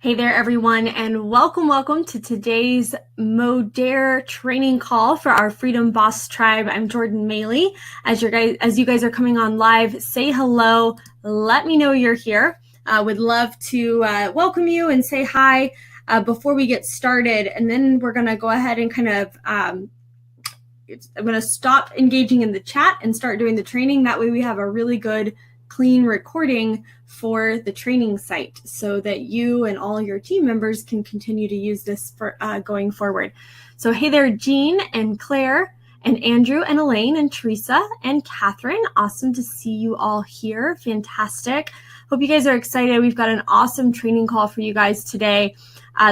Hey there, everyone, and welcome to today's Modare training call for our Freedom Boss Tribe. I'm Jordan Maley. As you guys are coming on live, say hello. Let me know you're here. Would love to welcome you and say hi before we get started, and then we're going to go ahead and kind of I'm going to stop engaging in the chat and start doing the training. That way we have a really good, clean recording for the training site so that you and all your team members can continue to use this for going forward. So hey there, Jean and Claire and Andrew and Elaine and Teresa and Catherine. Awesome to see you all here. Fantastic. Hope you guys are excited. We've got an awesome training call for you guys today.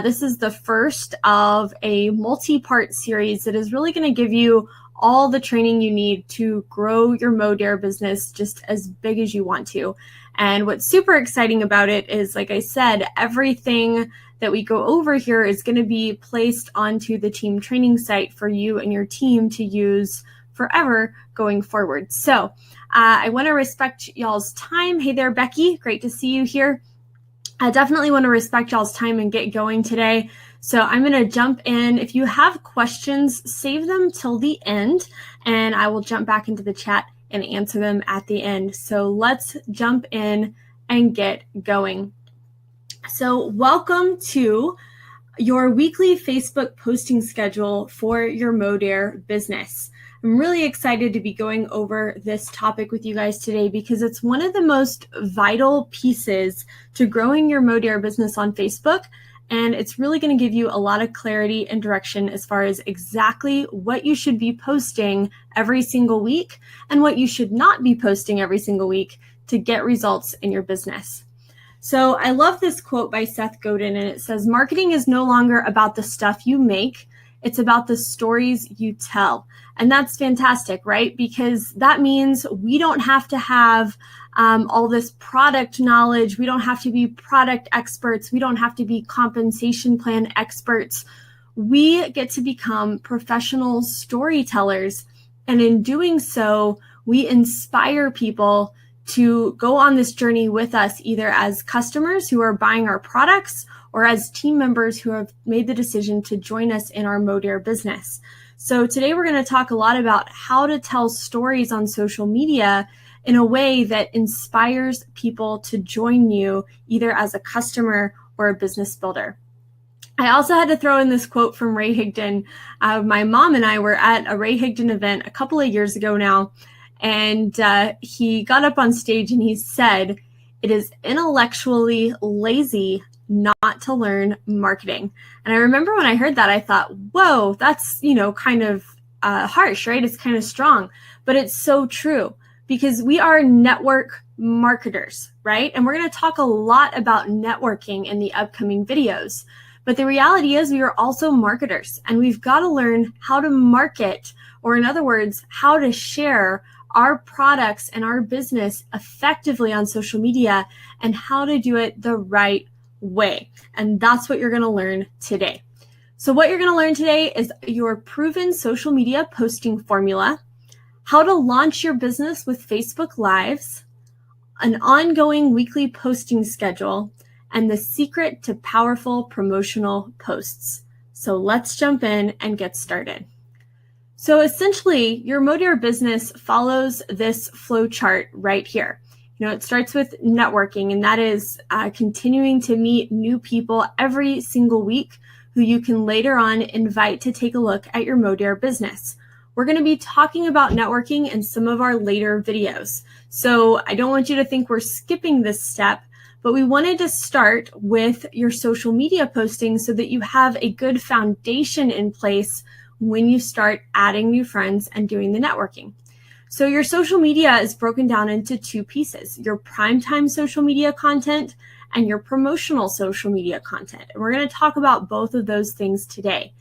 This is the first of a multi-part series that is really going to give you all the training you need to grow your Modare business just as big as you want to. And what's super exciting about it is, like I said, everything that we go over here is going to be placed onto the team training site for you and your team to use forever going forward. So I want to respect y'all's time. Hey there, Becky. Great to see you here. I definitely want to respect y'all's time and get going today. So I'm going to jump in. If you have questions, save them till the end, and I will jump back into the chat and answer them at the end. So let's jump in and get going. So welcome to your weekly Facebook posting schedule for your Modare business. I'm really excited to be going over this topic with you guys today because it's one of the most vital pieces to growing your Modare business on Facebook. And it's really going to give you a lot of clarity and direction as far as exactly what you should be posting every single week and what you should not be posting every single week to get results in your business. So I love this quote by Seth Godin, and it says, "Marketing is no longer about the stuff you make. It's about the stories you tell." And that's fantastic, right? Because that means we don't have to have all this product knowledge. We don't have to be product experts. We don't have to be compensation plan experts. We get to become professional storytellers. And in doing so, we inspire people to go on this journey with us, either as customers who are buying our products or as team members who have made the decision to join us in our Modare business. So today we're going to talk a lot about how to tell stories on social media in a way that inspires people to join you either as a customer or a business builder. I also had to throw in this quote from Ray Higdon. My mom and I were at a Ray Higdon event a couple of years ago now, and he got up on stage and he said, "It is intellectually lazy not to learn marketing." And I remember when I heard that, I thought, whoa, that's, kind of harsh, right? It's kind of strong, but it's so true because we are network marketers, right? And we're going to talk a lot about networking in the upcoming videos. But the reality is we are also marketers, and we've got to learn how to market, or in other words, how to share our products and our business effectively on social media and how to do it the right way. And that's what you're going to learn today. So what you're going to learn today is your proven social media posting formula, how to launch your business with Facebook Lives, an ongoing weekly posting schedule, and the secret to powerful promotional posts. So let's jump in and get started. So essentially, your Modare business follows this flow chart right here. It starts with networking, and that is continuing to meet new people every single week who you can later on invite to take a look at your Modare business. We're going to be talking about networking in some of our later videos. So I don't want you to think we're skipping this step, but we wanted to start with your social media posting so that you have a good foundation in place when you start adding new friends and doing the networking. So your social media is broken down into two pieces, your primetime social media content and your promotional social media content. And we're going to talk about both of those things today.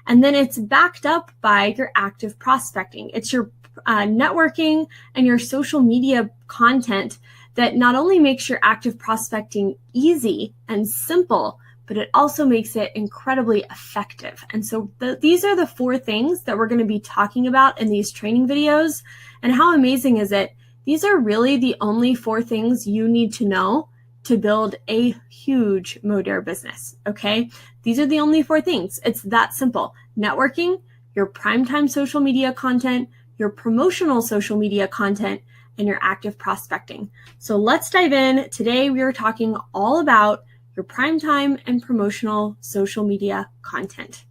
And then it's backed up by your active prospecting. It's your networking and your social media content that not only makes your active prospecting easy and simple, but it also makes it incredibly effective. And so these are the four things that we're going to be talking about in these training videos. And how amazing is it? These are really the only four things you need to know to build a huge Modere business, okay? These are the only 4 things. It's that simple. Networking, your primetime social media content, your promotional social media content, and your active prospecting. So let's dive in. Today we are talking all about your primetime and promotional social media content.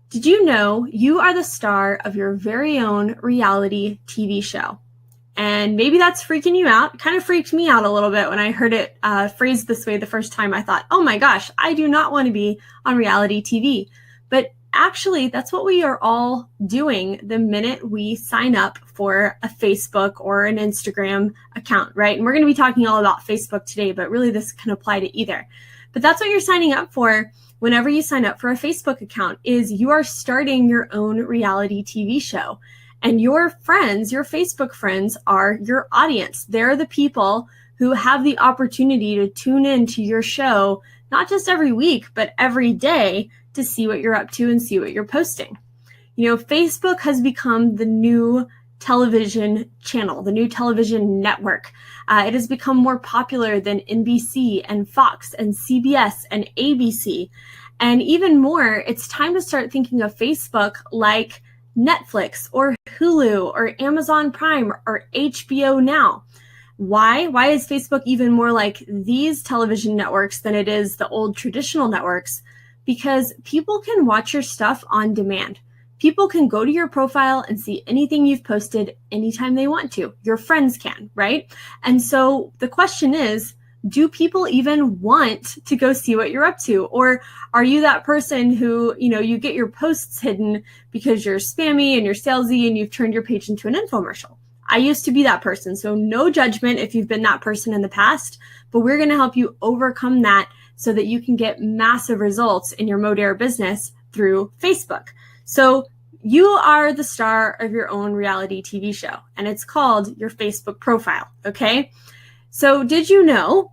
Did you know you are the star of your very own reality TV show? And maybe that's freaking you out. It kind of freaked me out a little bit when I heard it phrased this way the first time. I thought, oh my gosh, I do not want to be on reality TV. But actually, that's what we are all doing the minute we sign up for a Facebook or an Instagram account, right? And we're going to be talking all about Facebook today, but really this can apply to either. But that's what you're signing up for whenever you sign up for a Facebook account, is you are starting your own reality TV show. And your friends, your Facebook friends, are your audience. They're the people who have the opportunity to tune in to your show, not just every week, but every day, to see what you're up to and see what you're posting. You know, Facebook has become the new television channel, the new television network. It has become more popular than NBC and Fox and CBS and ABC. And even more, it's time to start thinking of Facebook like Netflix or Hulu or Amazon Prime or HBO Now. Why? Why is Facebook even more like these television networks than it is the old traditional networks? Because people can watch your stuff on demand. People can go to your profile and see anything you've posted anytime they want to. Your friends can, right? And so the question is, do people even want to go see what you're up to? Or are you that person who, you get your posts hidden because you're spammy and you're salesy and you've turned your page into an infomercial? I used to be that person. So no judgment if you've been that person in the past, but we're going to help you overcome that so that you can get massive results in your Modere business through Facebook. So you are the star of your own reality TV show, and it's called your Facebook profile, okay? So did you know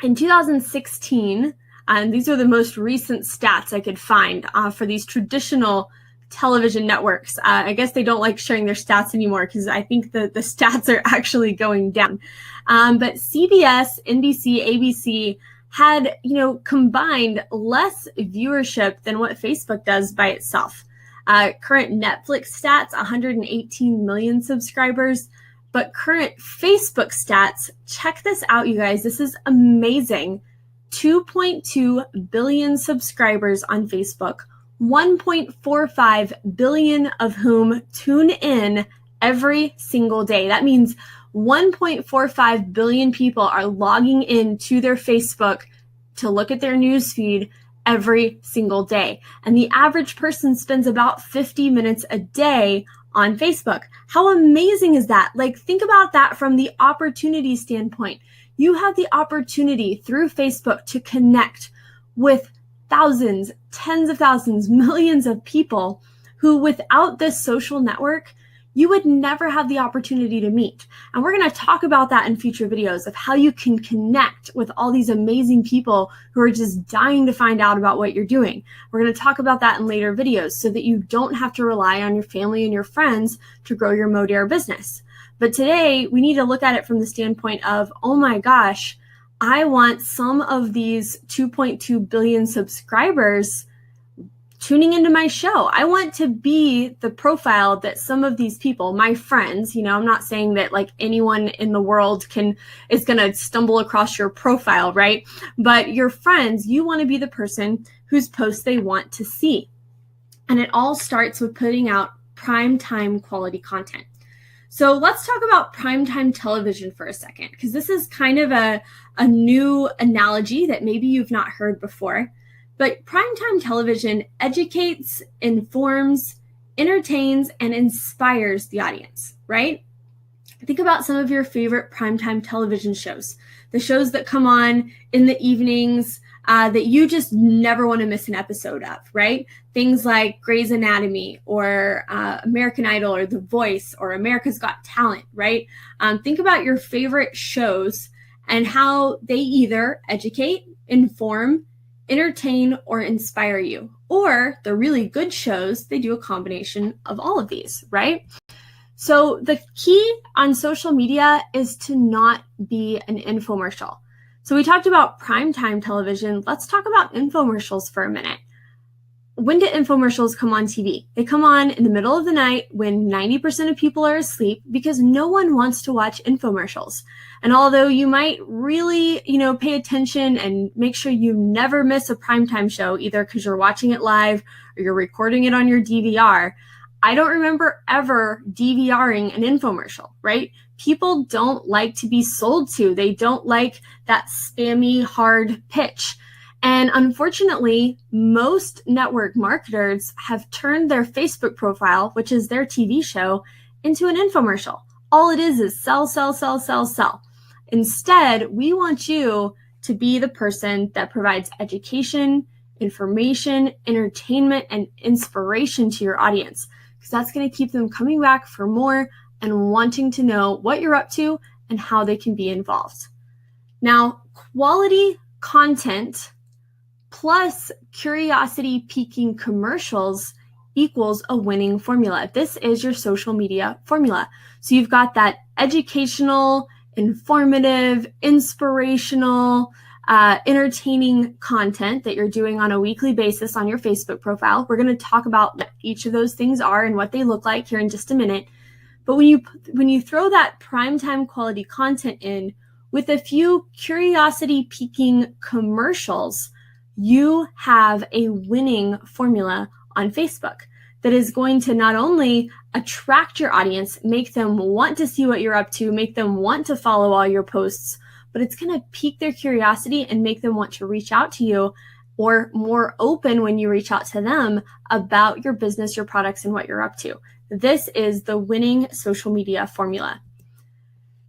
in 2016, and these are the most recent stats I could find for these traditional television networks. I guess they don't like sharing their stats anymore because I think the stats are actually going down. But CBS, NBC, ABC had, combined less viewership than what Facebook does by itself. Current Netflix stats, 118 million subscribers. But current Facebook stats, check this out, you guys. This is amazing. 2.2 billion subscribers on Facebook, 1.45 billion of whom tune in every single day. That means 1.45 billion people are logging into their Facebook to look at their news feed every single day. And the average person spends about 50 minutes a day on Facebook. How amazing is that? Like, think about that from the opportunity standpoint. You have the opportunity through Facebook to connect with thousands, tens of thousands, millions of people who, without this social network, you would never have the opportunity to meet. And we're going to talk about that in future videos of how you can connect with all these amazing people who are just dying to find out about what you're doing. We're going to talk about that in later videos so that you don't have to rely on your family and your friends to grow your Modere business. But today we need to look at it from the standpoint of, oh my gosh, I want some of these 2.2 billion subscribers tuning into my show. I want to be the profile that some of these people, my friends, I'm not saying that like anyone in the world is going to stumble across your profile, right? But your friends, you want to be the person whose posts they want to see. And it all starts with putting out primetime quality content. So let's talk about primetime television for a second, because this is kind of a new analogy that maybe you've not heard before. But primetime television educates, informs, entertains, and inspires the audience, right? Think about some of your favorite primetime television shows, the shows that come on in the evenings that you just never want to miss an episode of, right? Things like Grey's Anatomy or American Idol or The Voice or America's Got Talent, right? Think about your favorite shows and how they either educate, inform, entertain, or inspire you. Or the really good shows, they do a combination of all of these, right? So the key on social media is to not be an infomercial. So we talked about primetime television. Let's talk about infomercials for a minute. When do infomercials come on TV? They come on in the middle of the night when 90% of people are asleep because no one wants to watch infomercials. And although you might really, pay attention and make sure you never miss a primetime show, either because you're watching it live or you're recording it on your DVR, I don't remember ever DVRing an infomercial, right? People don't like to be sold to. They don't like that spammy, hard pitch. And unfortunately, most network marketers have turned their Facebook profile, which is their TV show, into an infomercial. All it is sell, sell, sell, sell, sell. Instead, we want you to be the person that provides education, information, entertainment, and inspiration to your audience, because that's going to keep them coming back for more and wanting to know what you're up to and how they can be involved. Now, quality content plus curiosity-piquing commercials equals a winning formula. This is your social media formula. So you've got that educational, informative, inspirational, entertaining content that you're doing on a weekly basis on your Facebook profile. We're going to talk about what each of those things are and what they look like here in just a minute. But when you throw that primetime quality content in with a few curiosity-piquing commercials, you have a winning formula on Facebook that is going to not only attract your audience, make them want to see what you're up to, make them want to follow all your posts, but it's going to pique their curiosity and make them want to reach out to you, or more open when you reach out to them about your business, your products, and what you're up to. This is the winning social media formula.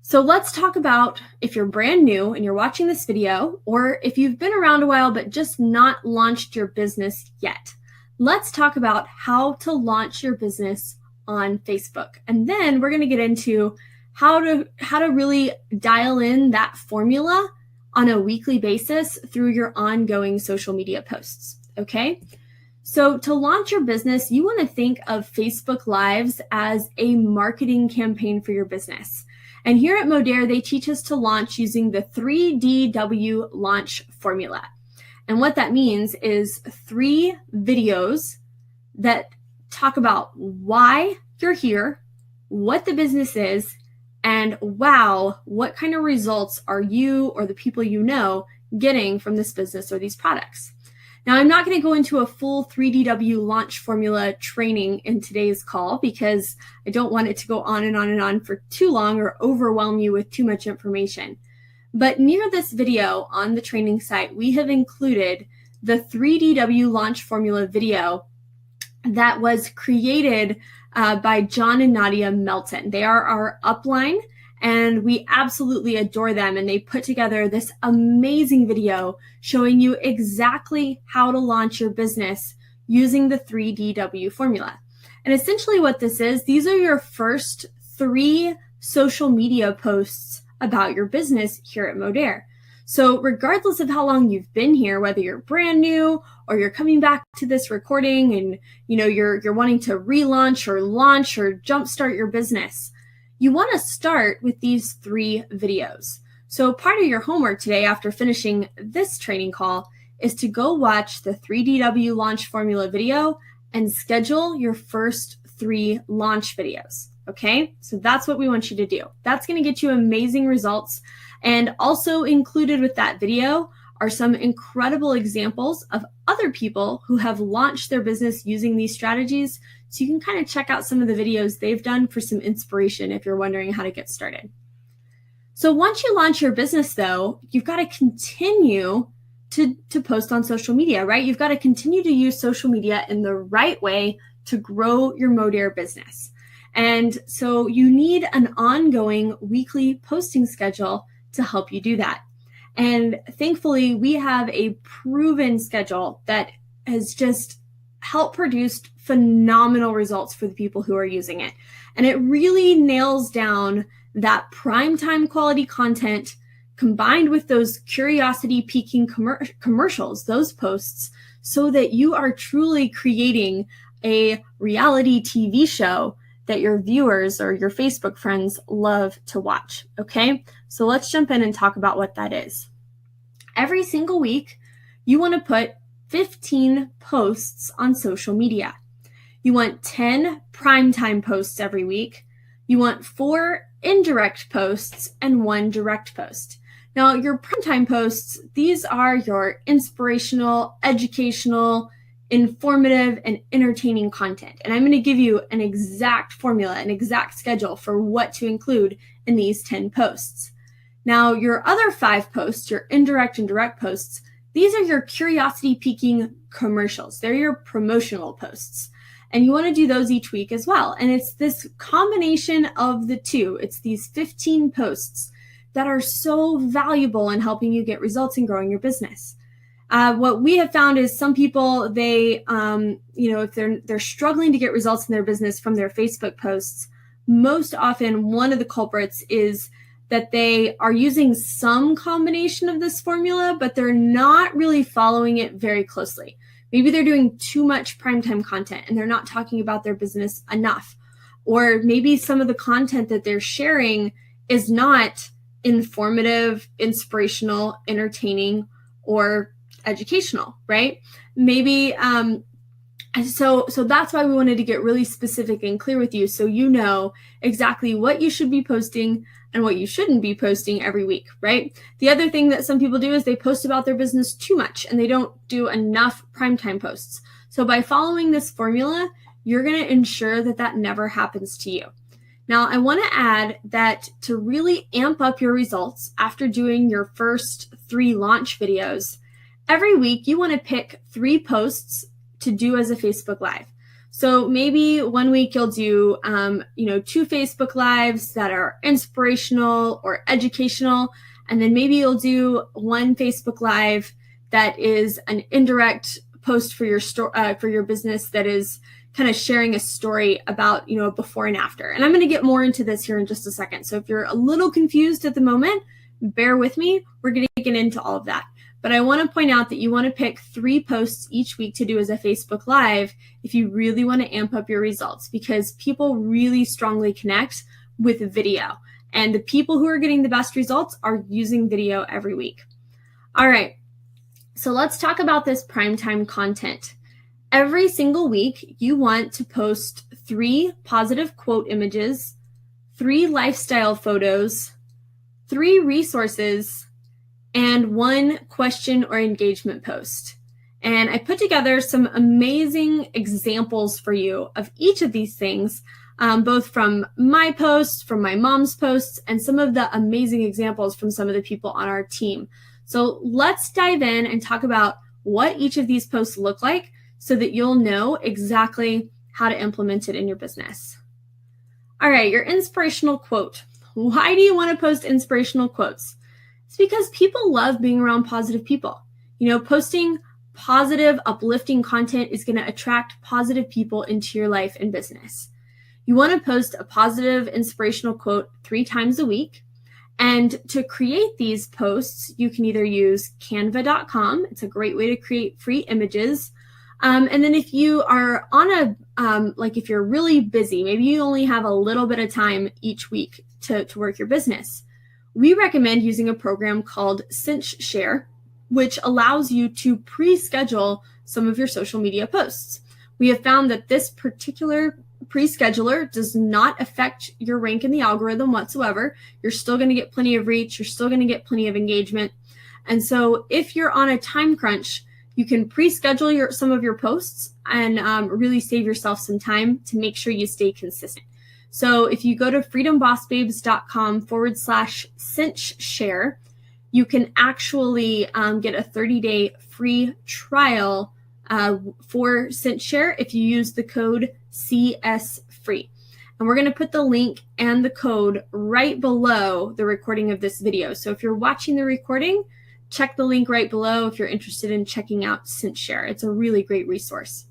So let's talk about, if you're brand new and you're watching this video, or if you've been around a while but just not launched your business yet, let's talk about how to launch your business on Facebook. And then we're going to get into how to really dial in that formula on a weekly basis through your ongoing social media posts. Okay? So to launch your business, you want to think of Facebook Lives as a marketing campaign for your business. And here at Modere, they teach us to launch using the 3DW launch formula. And what that means is 3 videos that talk about why you're here, what the business is, and wow, what kind of results are you or the people you know getting from this business or these products. Now, I'm not going to go into a full 3DW launch formula training in today's call because I don't want it to go on and on and on for too long or overwhelm you with too much information. But near this video on the training site, we have included the 3DW launch formula video that was created by John and Nadia Melton. They are our upline, and we absolutely adore them. And they put together this amazing video showing you exactly how to launch your business using the 3DW formula. And essentially what this is, these are your first 3 social media posts about your business here at Modere. So regardless of how long you've been here, whether you're brand new or you're coming back to this recording and you're wanting to relaunch or launch or jumpstart your business, you want to start with these 3 videos. So part of your homework today after finishing this training call is to go watch the 3DW launch formula video and schedule your first 3 launch videos. Okay, so that's what we want you to do. That's going to get you amazing results. And also included with that video are some incredible examples of other people who have launched their business using these strategies. So you can kind of check out some of the videos they've done for some inspiration if you're wondering how to get started. So once you launch your business, though, you've got to continue to post on social media, right? You've got to continue to use social media in the right way to grow your Modere business. And so you need an ongoing weekly posting schedule to help you do that. And thankfully, we have a proven schedule that has just helped produce phenomenal results for the people who are using it. And it really nails down that primetime quality content combined with those curiosity-piquing commercials, those posts, so that you are truly creating a reality TV show that your viewers or your Facebook friends love to watch, okay? So let's jump in and talk about what that is. every single week, you want to put 15 posts on social media. You want 10 primetime posts every week. You want 4 indirect posts and 1 direct post. Now, your primetime posts, these are your inspirational, educational, informative, and entertaining content. And I'm going to give you an exact formula, an exact schedule for what to include in these 10 posts. Now, your other 5 posts, your indirect and direct posts, these are your curiosity-piquing commercials. They're your promotional posts. And you want to do those each week as well. And it's this combination of the two. It's these 15 posts that are so valuable in helping you get results and growing your business. What we have found is some people, they, if they're struggling to get results in their business from their Facebook posts, most often one of the culprits is that they are using some combination of this formula, but they're not really following it very closely. Maybe they're doing too much primetime content and they're not talking about their business enough. Or maybe some of the content that they're sharing is not informative, inspirational, entertaining, or educational, right? Maybe, so that's why we wanted to get really specific and clear with you so you know exactly what you should be posting and what you shouldn't be posting every week, right? The other thing that some people do is they post about their business too much and they don't do enough primetime posts. So by following this formula, you're going to ensure that that never happens to you. Now, I want to add that to really amp up your results after doing your first 3 launch videos, every week you want to pick 3 posts to do as a Facebook Live. So maybe one week you'll do, 2 Facebook Lives that are inspirational or educational, and then maybe you'll do 1 Facebook Live that is an indirect post for your business that is kind of sharing a story about, before and after. And I'm going to get more into this here in just a second. So if you're a little confused at the moment, bear with me. We're going to get into all of that. But I want to point out that you want to pick 3 posts each week to do as a Facebook Live if you really want to amp up your results, because people really strongly connect with video. And the people who are getting the best results are using video every week. All right, so let's talk about this primetime content. Every single week, you want to post 3 positive quote images, 3 lifestyle photos, 3 resources, and 1 question or engagement post. And I put together some amazing examples for you of each of these things, both from my posts, from my mom's posts, and some of the amazing examples from some of the people on our team. So let's dive in and talk about what each of these posts look like so that you'll know exactly how to implement it in your business. All right, your inspirational quote. Why do you want to post inspirational quotes? It's because people love being around positive people. Posting positive, uplifting content is going to attract positive people into your life and business. You want to post a positive, inspirational quote 3 times a week. And to create these posts, you can either use canva.com. It's a great way to create free images. And then if you are on if you're really busy, maybe you only have a little bit of time each week to work your business, we recommend using a program called CinchShare, which allows you to pre-schedule some of your social media posts. We have found that this particular pre-scheduler does not affect your rank in the algorithm whatsoever. You're still going to get plenty of reach. You're still going to get plenty of engagement. And so if you're on a time crunch, you can pre-schedule some of your posts and really save yourself some time to make sure you stay consistent. So if you go to freedombossbabes.com/CinchShare, you can actually get a 30-day free trial for CinchShare if you use the code CSFree. And we're going to put the link and the code right below the recording of this video. So if you're watching the recording, check the link right below if you're interested in checking out CinchShare. It's a really great resource.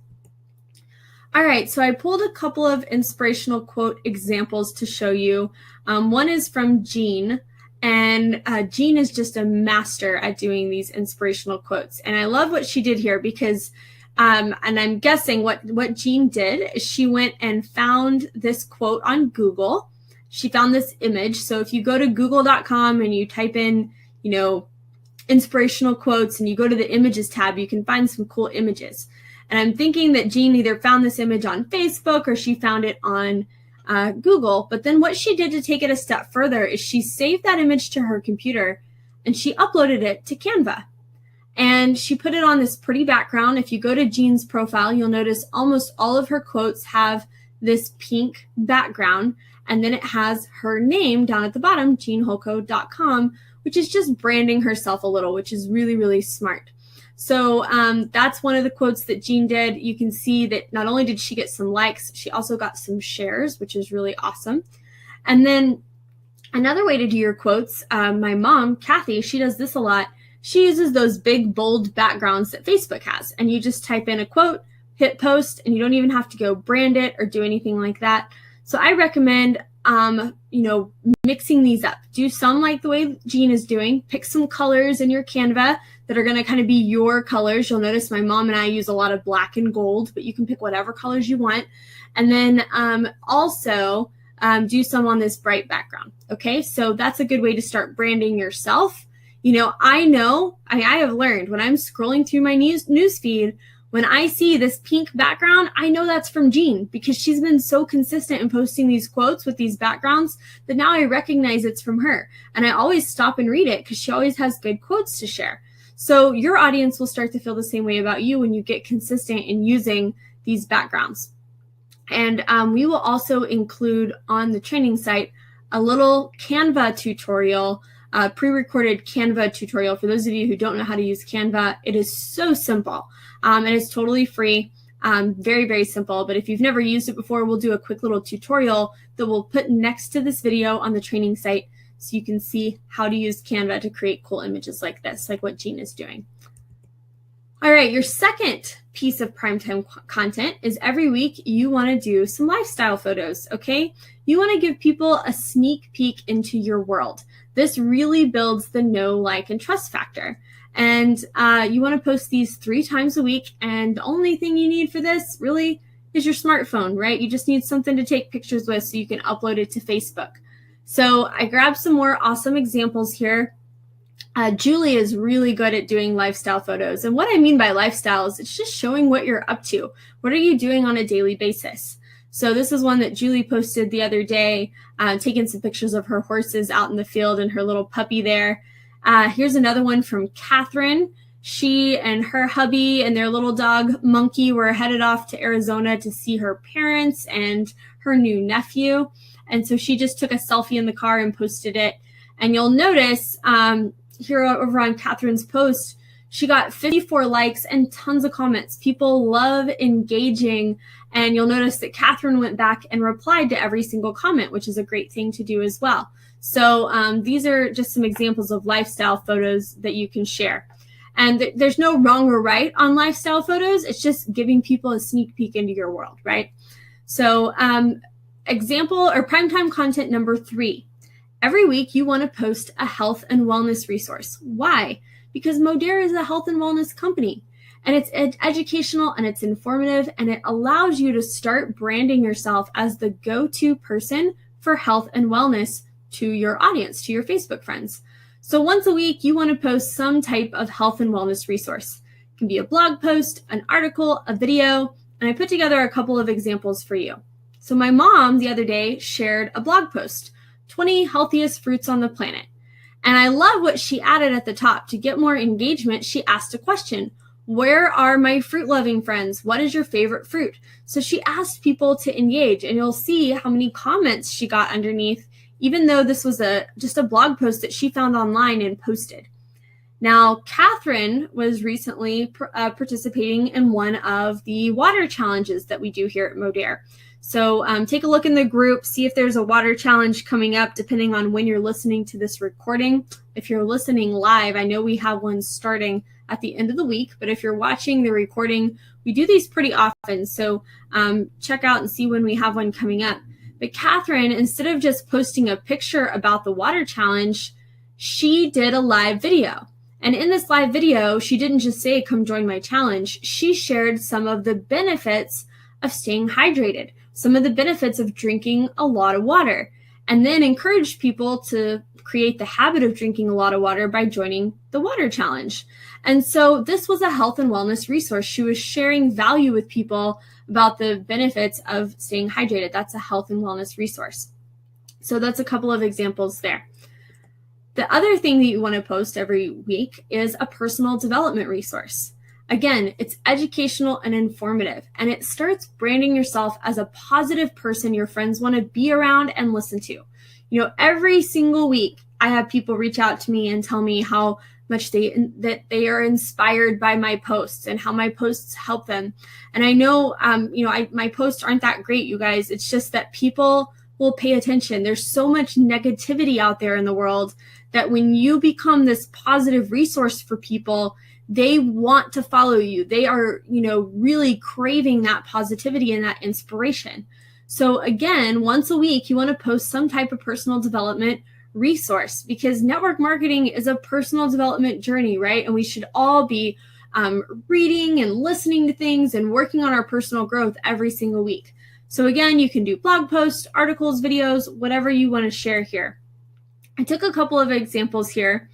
All right, so I pulled a couple of inspirational quote examples to show you. One is from Jean, and Jean is just a master at doing these inspirational quotes. And I love what she did here because, and I'm guessing what Jean did is she went and found this quote on Google. She found this image. So if you go to google.com and you type in, inspirational quotes and you go to the images tab, you can find some cool images. And I'm thinking that Jean either found this image on Facebook or she found it on Google. But then what she did to take it a step further is she saved that image to her computer and she uploaded it to Canva. And she put it on this pretty background. If you go to Jean's profile, you'll notice almost all of her quotes have this pink background. And then it has her name down at the bottom, jeanholko.com, which is just branding herself a little, which is really, really smart. So that's one of the quotes that Jean did. You can see that not only did she get some likes, she also got some shares, which is really awesome. And then another way to do your quotes, my mom, Kathy, she does this a lot. She uses those big, bold backgrounds that Facebook has. And you just type in a quote, hit post, and you don't even have to go brand it or do anything like that. So I recommend, mixing these up. Do some like the way Jean is doing. Pick some colors in your Canva that are going to kind of be your colors. You'll notice my mom and I use a lot of black and gold, but you can pick whatever colors you want. And then also do some on this bright background. Okay, so that's a good way to start branding yourself. I have learned when I'm scrolling through my news feed, when I see this pink background, I know that's from Jean because she's been so consistent in posting these quotes with these backgrounds that now I recognize it's from her. And I always stop and read it because she always has good quotes to share. So your audience will start to feel the same way about you when you get consistent in using these backgrounds. And we will also include on the training site a little Canva tutorial, pre-recorded Canva tutorial. For those of you who don't know how to use Canva, it is so simple and it's totally free, very, very simple. But if you've never used it before, we'll do a quick little tutorial that we'll put next to this video on the training site so you can see how to use Canva to create cool images like this, like what Jean is doing. All right, your second piece of primetime content is every week you want to do some lifestyle photos, okay? You want to give people a sneak peek into your world. This really builds the know, like, and trust factor. And you want to post these 3 times a week, and the only thing you need for this really is your smartphone, right? You just need something to take pictures with so you can upload it to Facebook. So I grabbed some more awesome examples here. Julie is really good at doing lifestyle photos. And what I mean by lifestyle is it's just showing what you're up to. What are you doing on a daily basis? So this is one that Julie posted the other day, taking some pictures of her horses out in the field and her little puppy there. Here's another one from Catherine. She and her hubby and their little dog Monkey were headed off to Arizona to see her parents and her new nephew. And so she just took a selfie in the car and posted it. And you'll notice here over on Catherine's post, she got 54 likes and tons of comments. People love engaging. And you'll notice that Catherine went back and replied to every single comment, which is a great thing to do as well. So these are just some examples of lifestyle photos that you can share. And there's no wrong or right on lifestyle photos. It's just giving people a sneak peek into your world, right? So example or primetime content number 3. Every week you want to post a health and wellness resource. Why? Because Modere is a health and wellness company. And it's educational and it's informative and it allows you to start branding yourself as the go-to person for health and wellness to your audience, to your Facebook friends. So once a week, you want to post some type of health and wellness resource. It can be a blog post, an article, a video, and I put together a couple of examples for you. So my mom the other day shared a blog post, 20 healthiest fruits on the planet. And I love what she added at the top. To get more engagement, she asked a question. Where are my fruit-loving friends? What is your favorite fruit? So she asked people to engage, and you'll see how many comments she got underneath, even though this was just a blog post that she found online and posted. Now, Catherine was recently participating in one of the water challenges that we do here at Modere. So take a look in the group, see if there's a water challenge coming up, depending on when you're listening to this recording. If you're listening live, I know we have one starting at the end of the week, but if you're watching the recording, we do these pretty often. So check out and see when we have one coming up. But Catherine, instead of just posting a picture about the water challenge, she did a live video. And in this live video, she didn't just say, come join my challenge. She shared some of the benefits of staying hydrated, some of the benefits of drinking a lot of water. and then encouraged people to create the habit of drinking a lot of water by joining the water challenge. And so this was a health and wellness resource. She was sharing value with people about the benefits of staying hydrated. That's a health and wellness resource. So that's a couple of examples there. The other thing that you want to post every week is a personal development resource. Again, it's educational and informative, and it starts branding yourself as a positive person your friends want to be around and listen to. You know, every single week, I have people reach out to me and tell me how much that they are inspired by my posts and how my posts help them. And I know, my posts aren't that great, you guys. It's just that people will pay attention. There's so much negativity out there in the world that when you become this positive resource for people, they want to follow you. They are, really craving that positivity and that inspiration. So again, once a week, you want to post some type of personal development resource, because network marketing is a personal development journey, right? And we should all be reading and listening to things and working on our personal growth every single week. So again, you can do blog posts, articles, videos, whatever you want to share here. I took a couple of examples here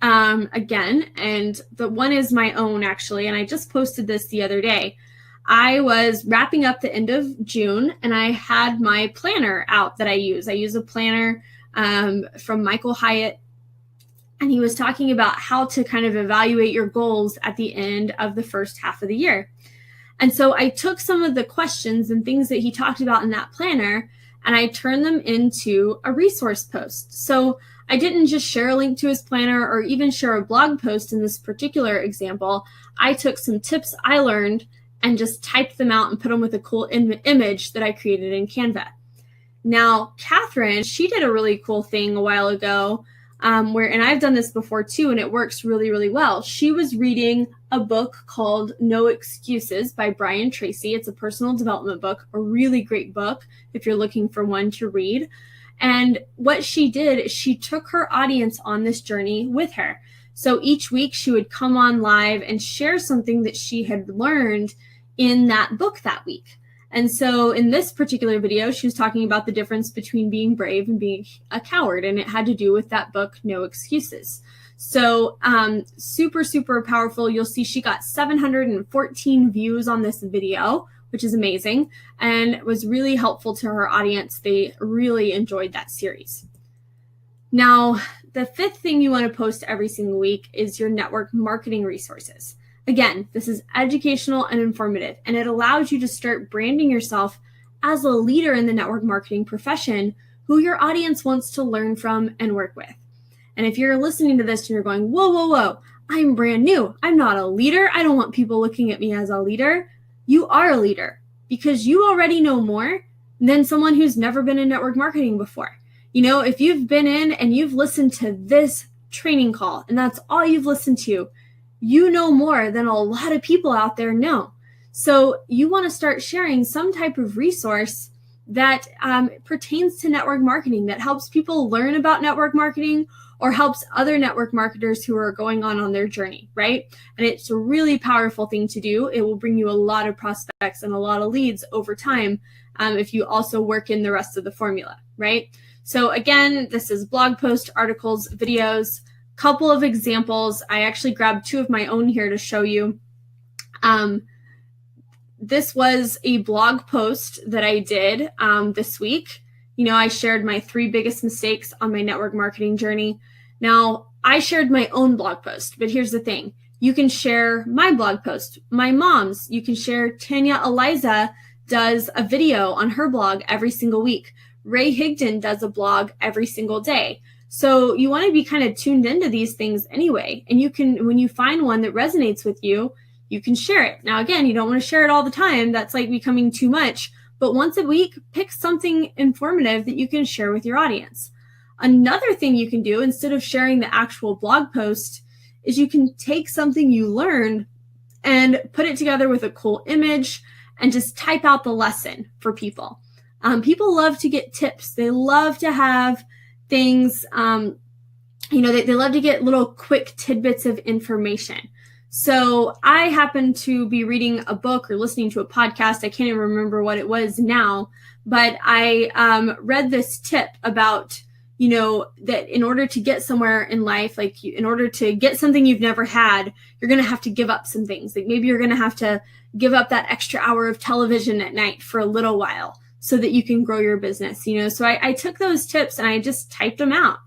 again, and the one is my own actually, and I just posted this the other day. I was wrapping up the end of June, and I had my planner out that I use. I use a planner from Michael Hyatt, and he was talking about how to kind of evaluate your goals at the end of the first half of the year. And so I took some of the questions and things that he talked about in that planner, and I turned them into a resource post. So I didn't just share a link to his planner or even share a blog post in this particular example. I took some tips I learned and just typed them out and put them with a cool image that I created in Canva. Now, Catherine, she did a really cool thing a while ago and I've done this before too, and it works really, really well. She was reading a book called No Excuses by Brian Tracy. It's a personal development book, a really great book if you're looking for one to read. And what she did is she took her audience on this journey with her. So each week she would come on live and share something that she had learned in that book that week. And so in this particular video, she was talking about the difference between being brave and being a coward. And it had to do with that book, No Excuses. So super, super powerful. You'll see she got 714 views on this video, which is amazing, and it was really helpful to her audience. They really enjoyed that series. Now, the fifth thing you want to post every single week is your network marketing resources. Again, this is educational and informative, and it allows you to start branding yourself as a leader in the network marketing profession who your audience wants to learn from and work with. And if you're listening to this and you're going, whoa, I'm brand new. I'm not a leader. I don't want people looking at me as a leader. You are a leader because you already know more than someone who's never been in network marketing before. If you've been in and you've listened to this training call and that's all you've listened to, you know more than a lot of people out there know. So you want to start sharing some type of resource that pertains to network marketing, that helps people learn about network marketing or helps other network marketers who are going on their journey, right? And it's a really powerful thing to do. It will bring you a lot of prospects and a lot of leads over time if you also work in the rest of the formula, right? So again, this is blog posts, articles, videos. Couple of examples. I actually grabbed two of my own here to show you. This was a blog post that I did this week. I shared my 3 biggest mistakes on my network marketing journey. Now, I shared my own blog post, but here's the thing. You can share my blog post, my mom's. You can share Tanya Eliza does a video on her blog every single week. Ray Higdon does a blog every single day. So you want to be kind of tuned into these things anyway. And you can, when you find one that resonates with you, you can share it. Now, again, you don't want to share it all the time. That's like becoming too much. But once a week, pick something informative that you can share with your audience. Another thing you can do instead of sharing the actual blog post is you can take something you learned and put it together with a cool image and just type out the lesson for people. People love to get tips. They love to have things, they love to get little quick tidbits of information. So I happen to be reading a book or listening to a podcast. I can't even remember what it was now, but I read this tip about, that in order to get somewhere in life, like in order to get something you've never had, you're going to have to give up some things. Like maybe you're going to have to give up that extra hour of television at night for a little while so that you can grow your business, So I took those tips and I just typed them out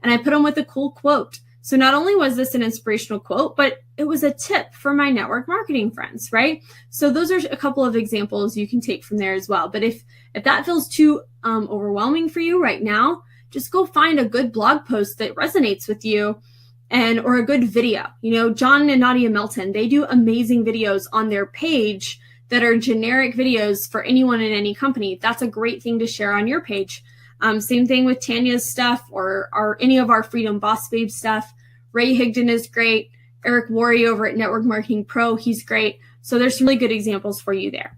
and I put them with a cool quote. So not only was this an inspirational quote, but it was a tip for my network marketing friends, right? So those are a couple of examples you can take from there as well. But if that feels too overwhelming for you right now, just go find a good blog post that resonates with you or a good video. John and Nadia Melton, they do amazing videos on their page that are generic videos for anyone in any company. That's a great thing to share on your page. Same thing with Tanya's stuff or any of our Freedom Boss Babe stuff. Ray Higdon is great. Eric Worre over at Network Marketing Pro, he's great. So there's some really good examples for you there.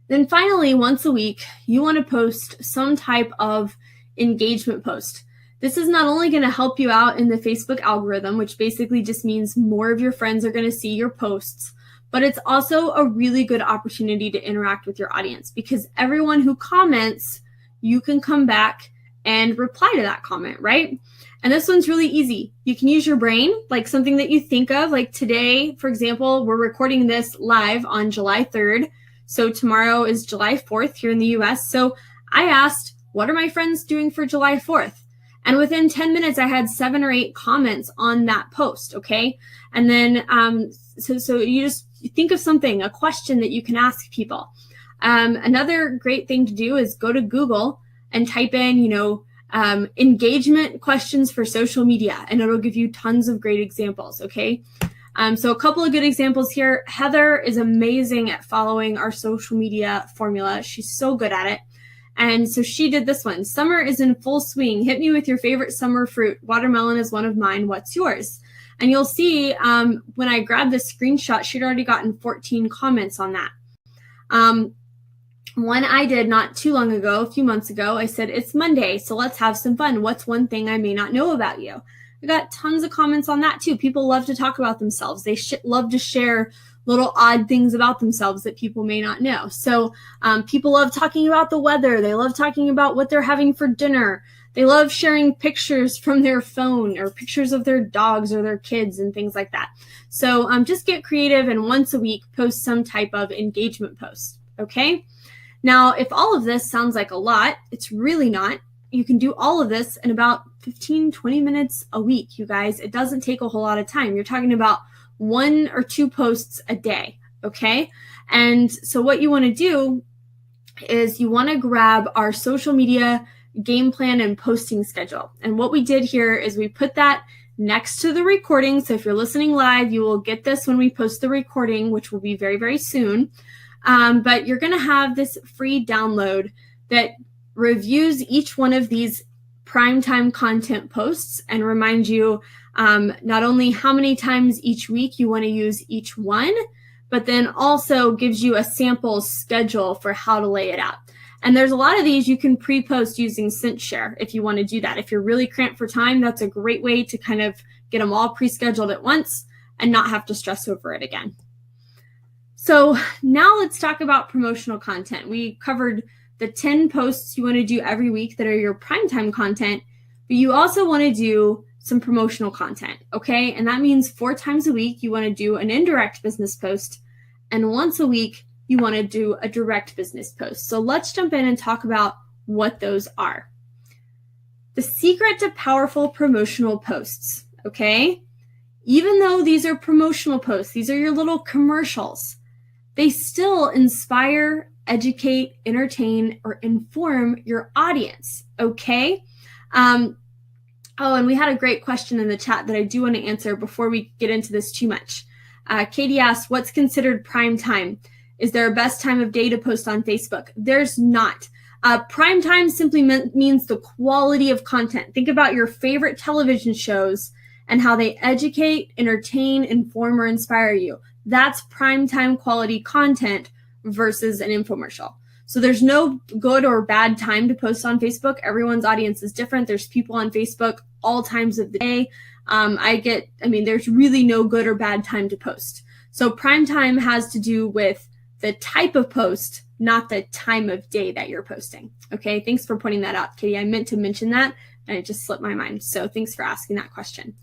Then finally, once a week, you want to post some type of engagement post. This is not only going to help you out in the Facebook algorithm, which basically just means more of your friends are going to see your posts, but it's also a really good opportunity to interact with your audience because everyone who comments, you can come back and reply to that comment, right? And this one's really easy. You can use your brain, like something that you think of, like today, for example, we're recording this live on July 3rd. So tomorrow is July 4th here in the US. So I asked, what are my friends doing for July 4th? And within 10 minutes, I had 7 or 8 comments on that post, okay? And then, so you just think of something, a question that you can ask people. Another great thing to do is go to Google and type in, engagement questions for social media, and it'll give you tons of great examples, okay? So a couple of good examples here. Heather is amazing at following our social media formula. She's so good at it. And so she did this one. Summer is in full swing. Hit me with your favorite summer fruit. Watermelon is one of mine. What's yours? And you'll see when I grabbed this screenshot, she'd already gotten 14 comments on that. One I did not too long ago, a few months ago, I said, it's Monday, so let's have some fun. What's one thing I may not know about you? I got tons of comments on that too. People love to talk about themselves. They love to share little odd things about themselves that people may not know. So people love talking about the weather. They love talking about what they're having for dinner. They love sharing pictures from their phone or pictures of their dogs or their kids and things like that. So just get creative and once a week post some type of engagement post, okay? Now, if all of this sounds like a lot, it's really not. You can do all of this in about 15, 20 minutes a week, you guys. It doesn't take a whole lot of time. You're talking about 1 or 2 posts a day, okay? And so what you want to do is you want to grab our social media game plan and posting schedule. And what we did here is we put that next to the recording. So if you're listening live, you will get this when we post the recording, which will be very, very soon. But you're going to have this free download that reviews each one of these primetime content posts and reminds you not only how many times each week you want to use each one, but then also gives you a sample schedule for how to lay it out. And there's a lot of these you can pre-post using SyncShare if you want to do that. If you're really cramped for time, that's a great way to kind of get them all pre-scheduled at once and not have to stress over it again. So now let's talk about promotional content. We covered the 10 posts you want to do every week that are your primetime content, but you also want to do some promotional content, okay? And that means 4 times a week you want to do an indirect business post, and once a week you want to do a direct business post. So let's jump in and talk about what those are. The secret to powerful promotional posts, okay? Even though these are promotional posts, these are your little commercials, they still inspire, educate, entertain, or inform your audience, okay? Oh, and we had a great question in the chat that I do want to answer before we get into this too much. Katie asked, what's considered prime time? Is there a best time of day to post on Facebook? There's not. Prime time simply means the quality of content. Think about your favorite television shows and how they educate, entertain, inform, or inspire you. That's primetime quality content versus an infomercial. So there's no good or bad time to post on Facebook. Everyone's audience is different. There's people on Facebook all times of the day. There's really no good or bad time to post. So primetime has to do with the type of post, not the time of day that you're posting. Okay, thanks for pointing that out, Katie. I meant to mention that and it just slipped my mind. So thanks for asking that question.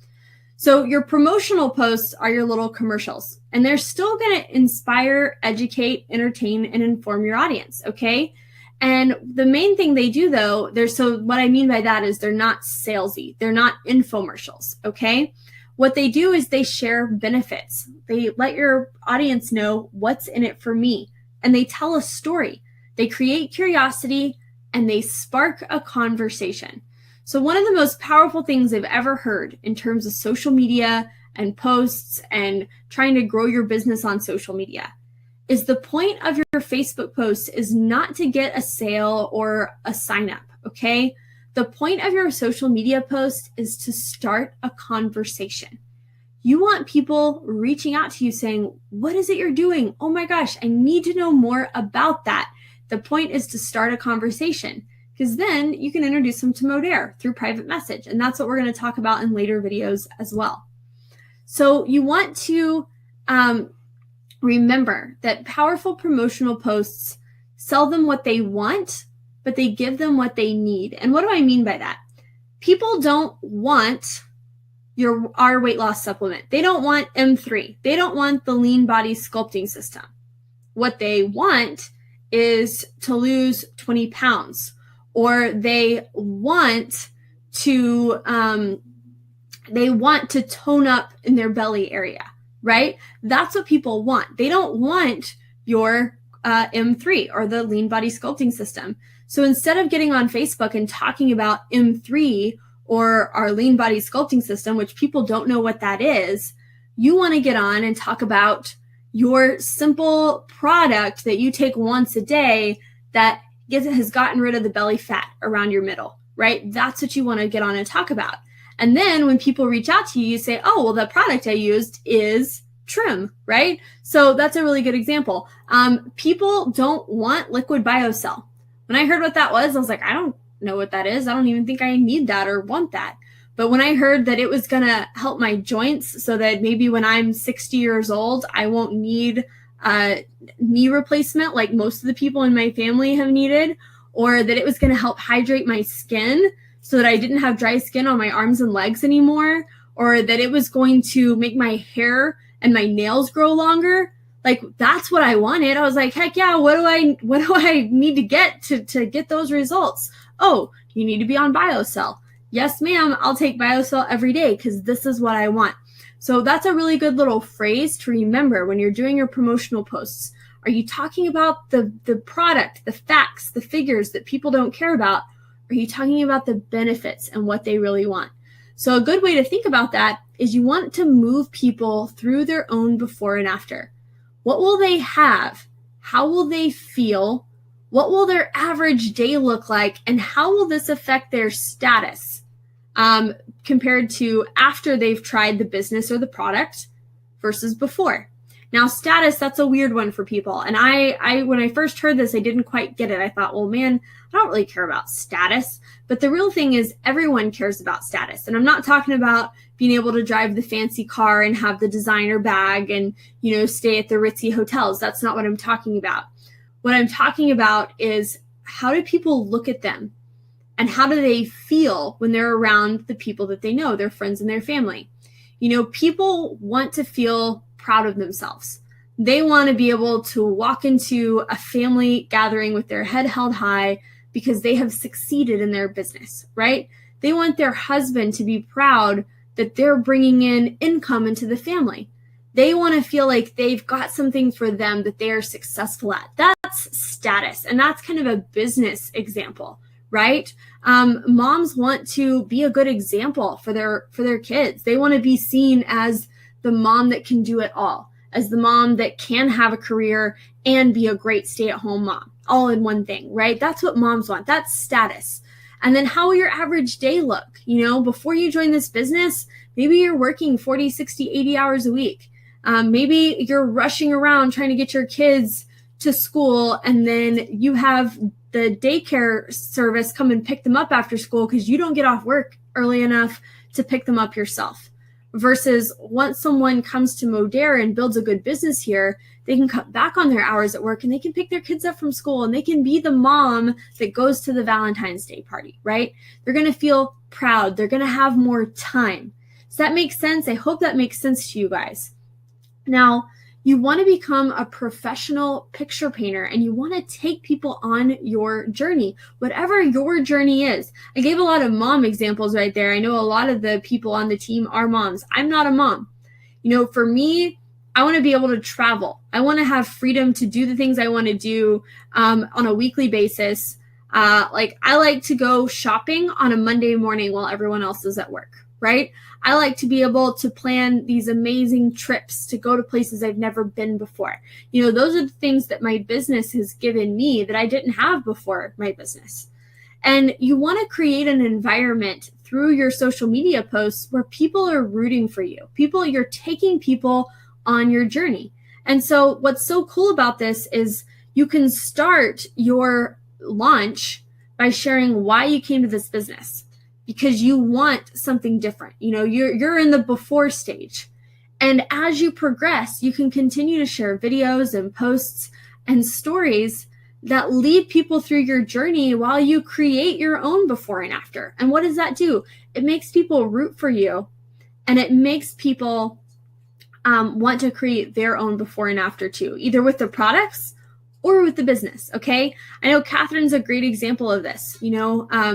So your promotional posts are your little commercials, and they're still going to inspire, educate, entertain, and inform your audience, okay? And the main thing they do, though, so what I mean by that is they're not salesy. They're not infomercials, okay? What they do is they share benefits. They let your audience know what's in it for me, and they tell a story. They create curiosity, and they spark a conversation. So one of the most powerful things I've ever heard in terms of social media and posts and trying to grow your business on social media is the point of your Facebook post is not to get a sale or a sign up, okay? The point of your social media post is to start a conversation. You want people reaching out to you saying, what is it you're doing? Oh my gosh, I need to know more about that. The point is to start a conversation, because then you can introduce them to Modere through private message. And that's what we're going to talk about in later videos as well. So you want to remember that powerful promotional posts sell them what they want, but they give them what they need. And what do I mean by that? People don't want our weight loss supplement. They don't want M3. They don't want the lean body sculpting system. What they want is to lose 20 pounds. Or they want to tone up in their belly area, right? That's what people want. They don't want your M3 or the lean body sculpting system. So instead of getting on Facebook and talking about M3 or our lean body sculpting system, which people don't know what that is, you want to get on and talk about your simple product that you take once a day that has gotten rid of the belly fat around your middle, right? That's what you want to get on and talk about. And then when people reach out to you, you say, oh, well, the product I used is trim, right? So that's a really good example. People don't want liquid biocell. When I heard what that was, I was like, I don't know what that is. I don't even think I need that or want that. But when I heard that it was going to help my joints so that maybe when I'm 60 years old, I won't need knee replacement like most of the people in my family have needed, or that it was going to help hydrate my skin so that I didn't have dry skin on my arms and legs anymore, or that it was going to make my hair and my nails grow longer. Like, that's what I wanted. I was like, heck yeah, what do I need to get to get those results? Oh, you need to be on BioCell. Yes, ma'am, I'll take BioCell every day because this is what I want. So that's a really good little phrase to remember when you're doing your promotional posts. Are you talking about the product, the facts, the figures that people don't care about? Are you talking about the benefits and what they really want? So a good way to think about that is you want to move people through their own before and after. What will they have? How will they feel? What will their average day look like? And how will this affect their status compared to after they've tried the business or the product versus before? Now, status, that's a weird one for people. And I when I first heard this, I didn't quite get it. I thought, well, man, I don't really care about status. But the real thing is everyone cares about status. And I'm not talking about being able to drive the fancy car and have the designer bag and, stay at the ritzy hotels. That's not what I'm talking about. What I'm talking about is, how do people look at them? And how do they feel when they're around the people that they know, their friends and their family? People want to feel proud of themselves. They want to be able to walk into a family gathering with their head held high because they have succeeded in their business, right? They want their husband to be proud that they're bringing in income into the family. They want to feel like they've got something for them that they are successful at. That's status. And that's kind of a business example, right? Moms want to be a good example for their kids. They want to be seen as the mom that can do it all, as the mom that can have a career and be a great stay-at-home mom, all in one thing, right? That's what moms want. That's status. And then how will your average day look? Before you join this business, maybe you're working 40, 60, 80 hours a week. Maybe you're rushing around trying to get your kids to school, and then you have the daycare service come and pick them up after school because you don't get off work early enough to pick them up yourself. Versus once someone comes to Modere and builds a good business here, They can cut back on their hours at work, and they can pick their kids up from school, and they can be the mom that goes to the Valentine's Day party, right? They're going to feel proud. They're going to have more time. Does that make sense? I hope that makes sense to you guys. Now, you want to become a professional picture painter, and you want to take people on your journey, whatever your journey is. I gave a lot of mom examples right there. I know a lot of the people on the team are moms. I'm not a mom. For me, I want to be able to travel. I want to have freedom to do the things I want to do on a weekly basis. I like to go shopping on a Monday morning while everyone else is at work, right? I like to be able to plan these amazing trips to go to places I've never been before. Those are the things that my business has given me that I didn't have before my business. And you want to create an environment through your social media posts where people are rooting for you. You're taking people on your journey. And so what's so cool about this is you can start your launch by sharing why you came to this business, because you want something different. You're in the before stage. And as you progress, you can continue to share videos and posts and stories that lead people through your journey while you create your own before and after. And what does that do? It makes people root for you, and it makes people want to create their own before and after too, either with the products or with the business, okay? I know Catherine's a great example of this.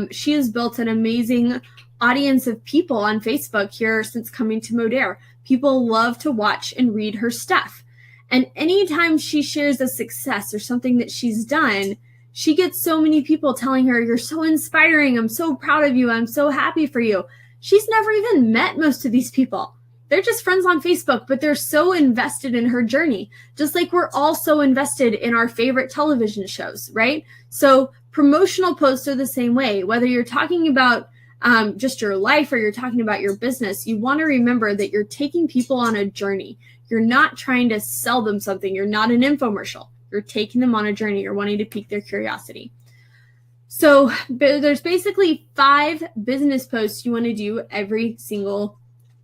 She has built an amazing audience of people on Facebook here since coming to Modere. People love to watch and read her stuff. And anytime she shares a success or something that she's done, she gets so many people telling her, "You're so inspiring. I'm so proud of you. I'm so happy for you." She's never even met most of these people. They're just friends on Facebook, but they're so invested in her journey, just like we're all so invested in our favorite television shows, right? So promotional posts are the same way. Whether you're talking about just your life or you're talking about your business, you want to remember that you're taking people on a journey. You're not trying to sell them something. You're not an infomercial. You're taking them on a journey. You're wanting to pique their curiosity. So there's basically 5 business posts you want to do every single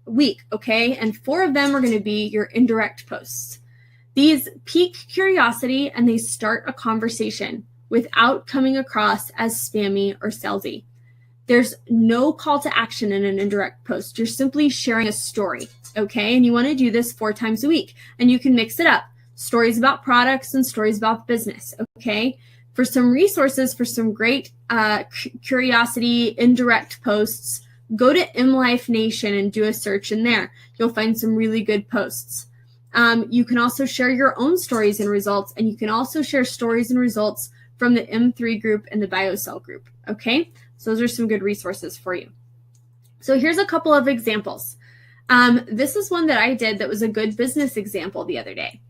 week, okay? And 4 of them are going to be your indirect posts. These pique curiosity and they start a conversation without coming across as spammy or salesy. There's no call to action in an indirect post. You're simply sharing a story, okay? And you want to do this 4 times a week, and you can mix it up. Stories about products and stories about business, okay? For some resources, for some great curiosity indirect posts, go to MLife Nation and do a search in there. You'll find some really good posts. You can also share your own stories and results, and you can also share stories and results from the M3 group and the BioCell group, okay? So those are some good resources for you. So here's a couple of examples. This is one that I did that was a good business example the other day.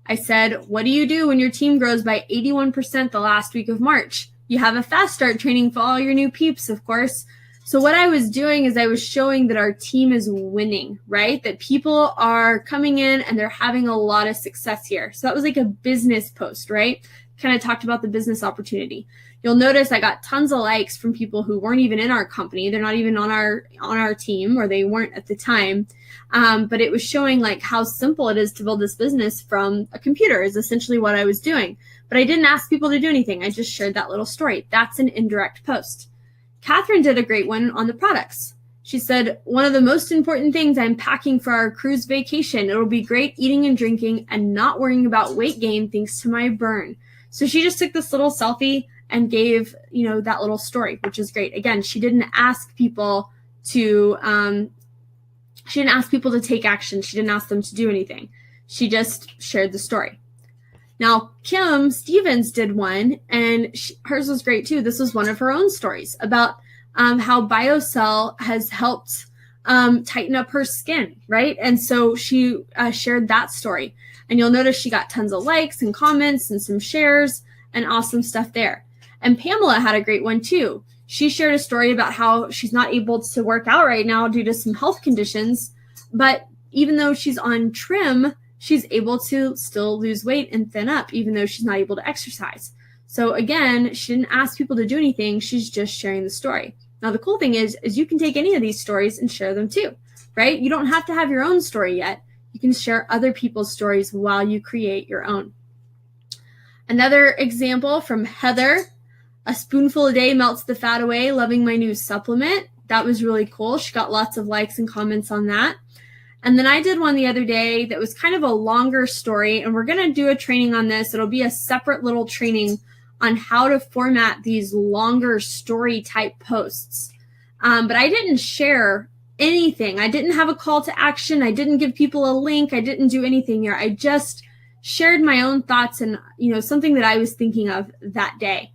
I said, what do you do when your team grows by 81% the last week of March? You have a fast start training for all your new peeps, of course. So what I was doing is I was showing that our team is winning, right? That people are coming in and they're having a lot of success here. So that was like a business post, right? Kind of talked about the business opportunity. You'll notice I got tons of likes from people who weren't even in our company. They're not even on our team, or they weren't at the time. But it was showing like how simple it is to build this business from a computer is essentially what I was doing. But I didn't ask people to do anything. I just shared that little story. That's an indirect post. Catherine did a great one on the products. She said, one of the most important things I'm packing for our cruise vacation. It'll be great eating and drinking and not worrying about weight gain thanks to my burn. So she just took this little selfie and gave, that little story, which is great. Again, she didn't ask people to take action. She didn't ask them to do anything. She just shared the story. Now, Kim Stevens did one, and hers was great too. This was one of her own stories about how BioCell has helped tighten up her skin, right? And so she shared that story. And you'll notice she got tons of likes and comments and some shares and awesome stuff there. And Pamela had a great one too. She shared a story about how she's not able to work out right now due to some health conditions, but even though she's on trim, she's able to still lose weight and thin up, even though she's not able to exercise. So again, she didn't ask people to do anything. She's just sharing the story. Now, the cool thing is you can take any of these stories and share them too, right? You don't have to have your own story yet. You can share other people's stories while you create your own. Another example from Heather, a spoonful a day melts the fat away, loving my new supplement. That was really cool. She got lots of likes and comments on that. And then I did one the other day that was kind of a longer story, and we're going to do a training on this. It'll be a separate little training on how to format these longer story type posts. But I didn't share anything. I didn't have a call to action. I didn't give people a link. I didn't do anything here. I just shared my own thoughts and, something that I was thinking of that day.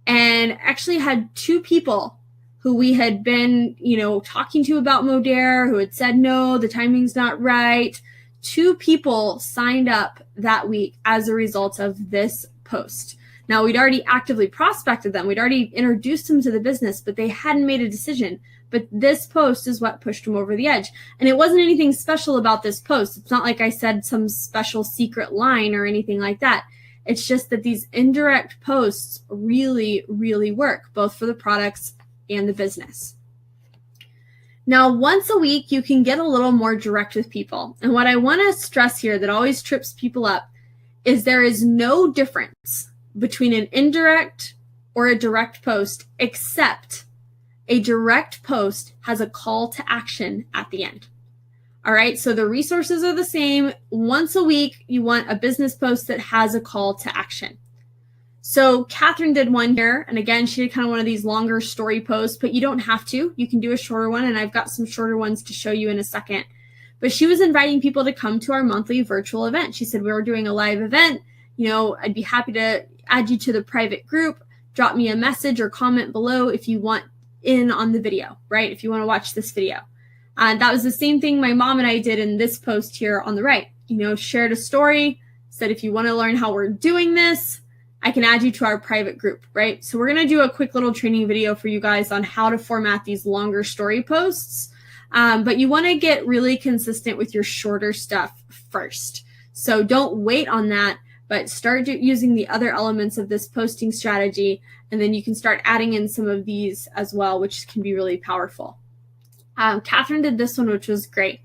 And actually had 2 people who we had been, talking to about Modere, who had said, no, the timing's not right. 2 people signed up that week as a result of this post. Now, we'd already actively prospected them. We'd already introduced them to the business, but they hadn't made a decision. But this post is what pushed them over the edge. And it wasn't anything special about this post. It's not like I said some special secret line or anything like that. It's just that these indirect posts really, really work, both for the products and the business. Now, once a week, you can get a little more direct with people. And what I want to stress here that always trips people up is there is no difference between an indirect or a direct post, except a direct post has a call to action at the end. All right, so the resources are the same. Once a week, you want a business post that has a call to action. So Catherine did one here, and again, she did kind of one of these longer story posts, but you don't have to. You can do a shorter one, and I've got some shorter ones to show you in a second. But she was inviting people to come to our monthly virtual event. She said, we were doing a live event. I'd be happy to add you to the private group. Drop me a message or comment below if you want in on the video, right? If you want to watch this video. That was the same thing my mom and I did in this post here on the right. Shared a story, said if you want to learn how we're doing this, I can add you to our private group, right? So we're going to do a quick little training video for you guys on how to format these longer story posts. But you want to get really consistent with your shorter stuff first. So don't wait on that, but start using the other elements of this posting strategy, and then you can start adding in some of these as well, which can be really powerful. Catherine did this one, which was great.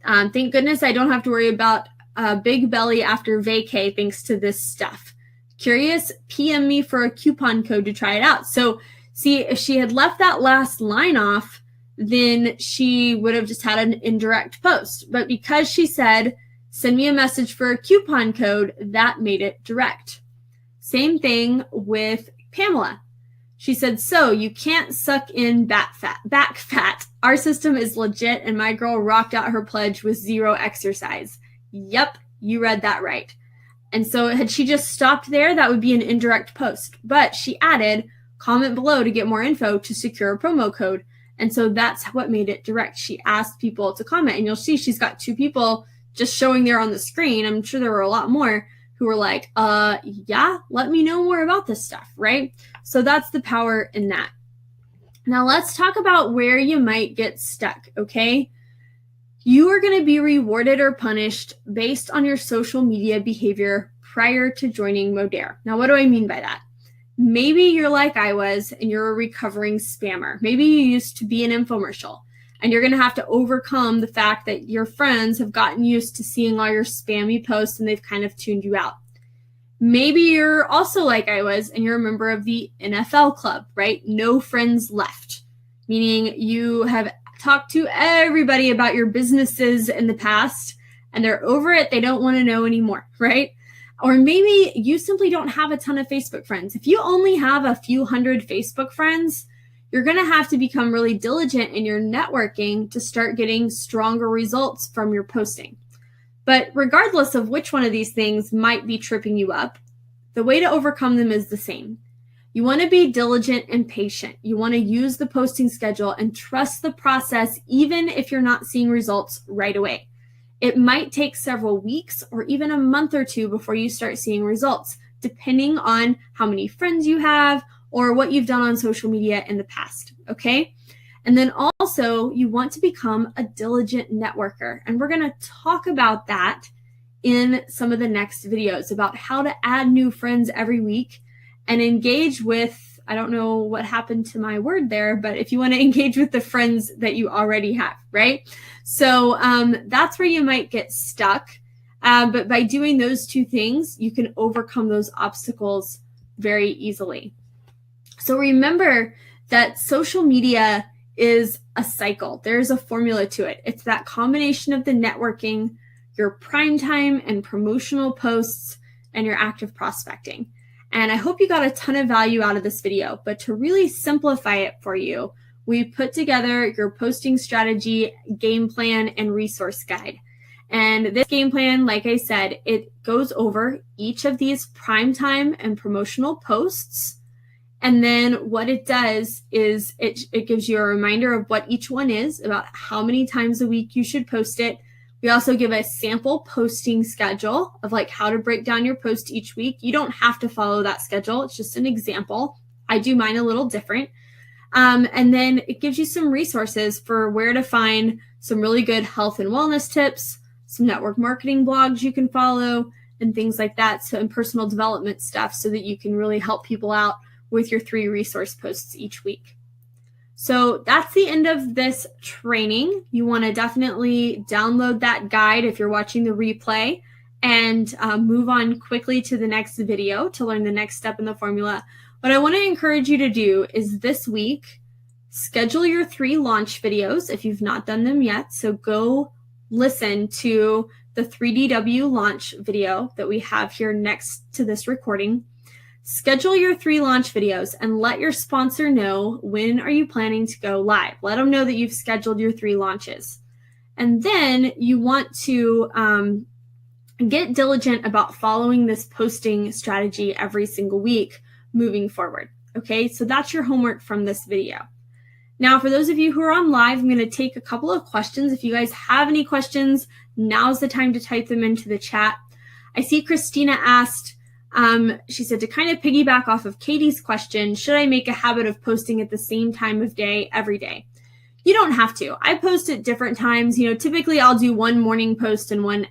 Thank goodness I don't have to worry about a big belly after vacay thanks to this stuff. Curious? PM me for a coupon code to try it out. So see, if she had left that last line off, then she would have just had an indirect post. But because she said, send me a message for a coupon code, that made it direct. Same thing with Pamela. She said, so you can't suck in back fat. Our system is legit, and my girl rocked out her pledge with 0 exercise. Yep, you read that right. And so had she just stopped there, that would be an indirect post. But she added, comment below to get more info to secure a promo code. And so that's what made it direct. She asked people to comment, and you'll see she's got 2 people just showing there on the screen. I'm sure there were a lot more who were like, yeah, let me know more about this stuff, right? So that's the power in that. Now let's talk about where you might get stuck, okay? You are going to be rewarded or punished based on your social media behavior prior to joining Modere. Now, what do I mean by that? Maybe you're like I was and you're a recovering spammer. Maybe you used to be an infomercial, and you're going to have to overcome the fact that your friends have gotten used to seeing all your spammy posts and they've kind of tuned you out. Maybe you're also like I was and you're a member of the NFL club, right? No friends left, meaning you have talked to everybody about your businesses in the past and they're over it. They don't want to know anymore, right? Or maybe you simply don't have a ton of Facebook friends. If you only have a few hundred Facebook friends, you're going to have to become really diligent in your networking to start getting stronger results from your posting. But regardless of which one of these things might be tripping you up, the way to overcome them is the same. You want to be diligent and patient. You want to use the posting schedule and trust the process, even if you're not seeing results right away. It might take several weeks or even a month or 2 before you start seeing results, depending on how many friends you have or what you've done on social media in the past, okay? And then also, you want to become a diligent networker. And we're going to talk about that in some of the next videos about how to add new friends every week and engage with I don't know what happened to my word there, but if you want to engage with the friends that you already have, right? So that's where you might get stuck. But by doing those two things, you can overcome those obstacles very easily. So remember that social media is a cycle. There's a formula to it. It's that combination of the networking, your prime time and promotional posts, and your active prospecting. And I hope you got a ton of value out of this video, but to really simplify it for you, we put together your posting strategy, game plan, and resource guide. And this game plan, like I said, it goes over each of these primetime and promotional posts. And then what it does is it gives you a reminder of what each one is, about how many times a week you should post it. We also give a sample posting schedule of like how to break down your post each week. You don't have to follow that schedule. It's just an example. I do mine a little different. And then it gives you some resources for where to find some really good health and wellness tips, some network marketing blogs you can follow, and things like that. So, and personal development stuff so that you can really help people out with your 3 resource posts each week. So that's the end of this training. You want to definitely download that guide if you're watching the replay and move on quickly to the next video to learn the next step in the formula. What I want to encourage you to do is this week, schedule your 3 launch videos if you've not done them yet. So go listen to the 3DW launch video that we have here next to this recording. Schedule your 3 launch videos and let your sponsor know when are you planning to go live. Let them know that you've scheduled your 3 launches. And then you want to get diligent about following this posting strategy every single week moving forward. Okay, so that's your homework from this video. Now, for those of you who are on live, I'm going to take a couple of questions. If you guys have any questions, now's the time to type them into the chat. I see Christina asked, she said, to kind of piggyback off of Katie's question, should I make a habit of posting at the same time of day every day? You don't have to. I post at different times. Typically I'll do one morning post and one,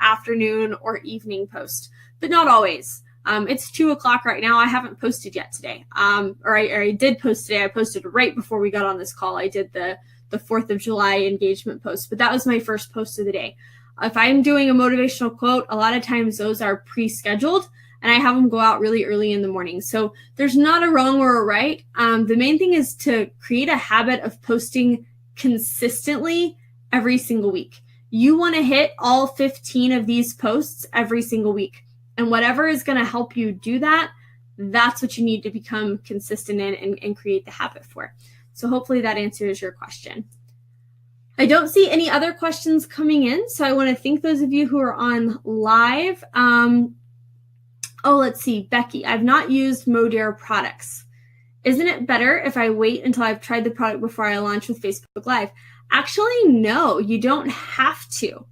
afternoon or evening post, but not always. It's 2:00 right now. I haven't posted yet today. Or I did post today. I posted right before we got on this call. I did the 4th of July engagement post, but that was my first post of the day. If I'm doing a motivational quote, a lot of times those are pre-scheduled and I have them go out really early in the morning. So there's not a wrong or a right. The main thing is to create a habit of posting consistently every single week. You want to hit all 15 of these posts every single week. And whatever is going to help you do that, that's what you need to become consistent in and create the habit for. So hopefully that answers your question. I don't see any other questions coming in, so I want to thank those of you who are on live. Let's see, Becky, I've not used Modere products. Isn't it better if I wait until I've tried the product before I launch with Facebook Live? Actually, no, you don't have to.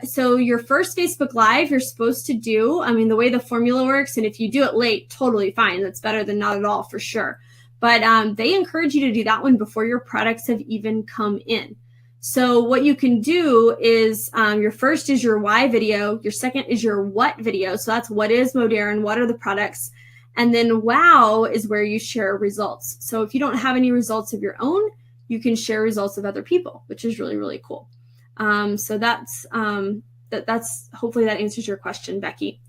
So your first Facebook Live, you're supposed to do, the way the formula works, and if you do it late, totally fine. That's better than not at all for sure. But they encourage you to do that one before your products have even come in. So what you can do is your first is your why video. Your second is your what video. So that's what is Modere and what are the products. And then wow is where you share results. So if you don't have any results of your own, you can share results of other people, which is really, really cool. So that's hopefully that answers your question, Becky.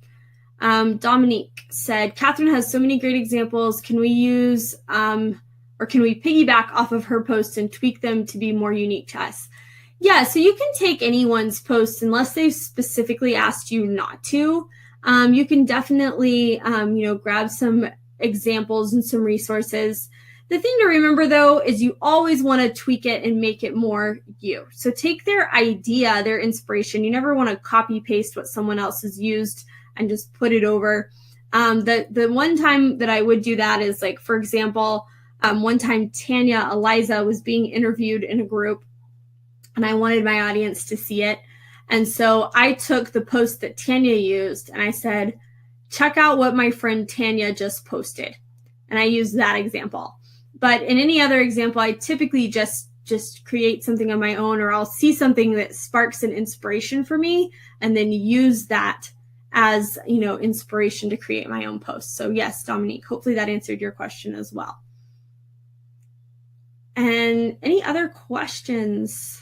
Dominique said, Catherine has so many great examples. Can we use or can we piggyback off of her posts and tweak them to be more unique to us? Yeah, so you can take anyone's posts unless they've specifically asked you not to. You can definitely, grab some examples and some resources. The thing to remember, though, is you always want to tweak it and make it more you. So take their idea, their inspiration. You never want to copy paste what someone else has used and just put it over. The one time that I would do that is, like, for example, one time Tanya Eliza was being interviewed in a group and I wanted my audience to see it. And so I took the post that Tanya used and I said, check out what my friend Tanya just posted. And I used that example. But in any other example, I typically just create something on my own, or I'll see something that sparks an inspiration for me and then use that as, inspiration to create my own posts. So yes, Dominique, hopefully that answered your question as well. And any other questions?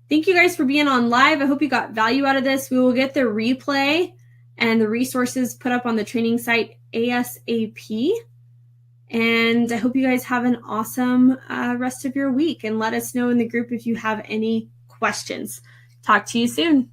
Thank you guys for being on live. I hope you got value out of this. We will get the replay and the resources put up on the training site ASAP. And I hope you guys have an awesome rest of your week, and let us know in the group if you have any questions. Talk to you soon.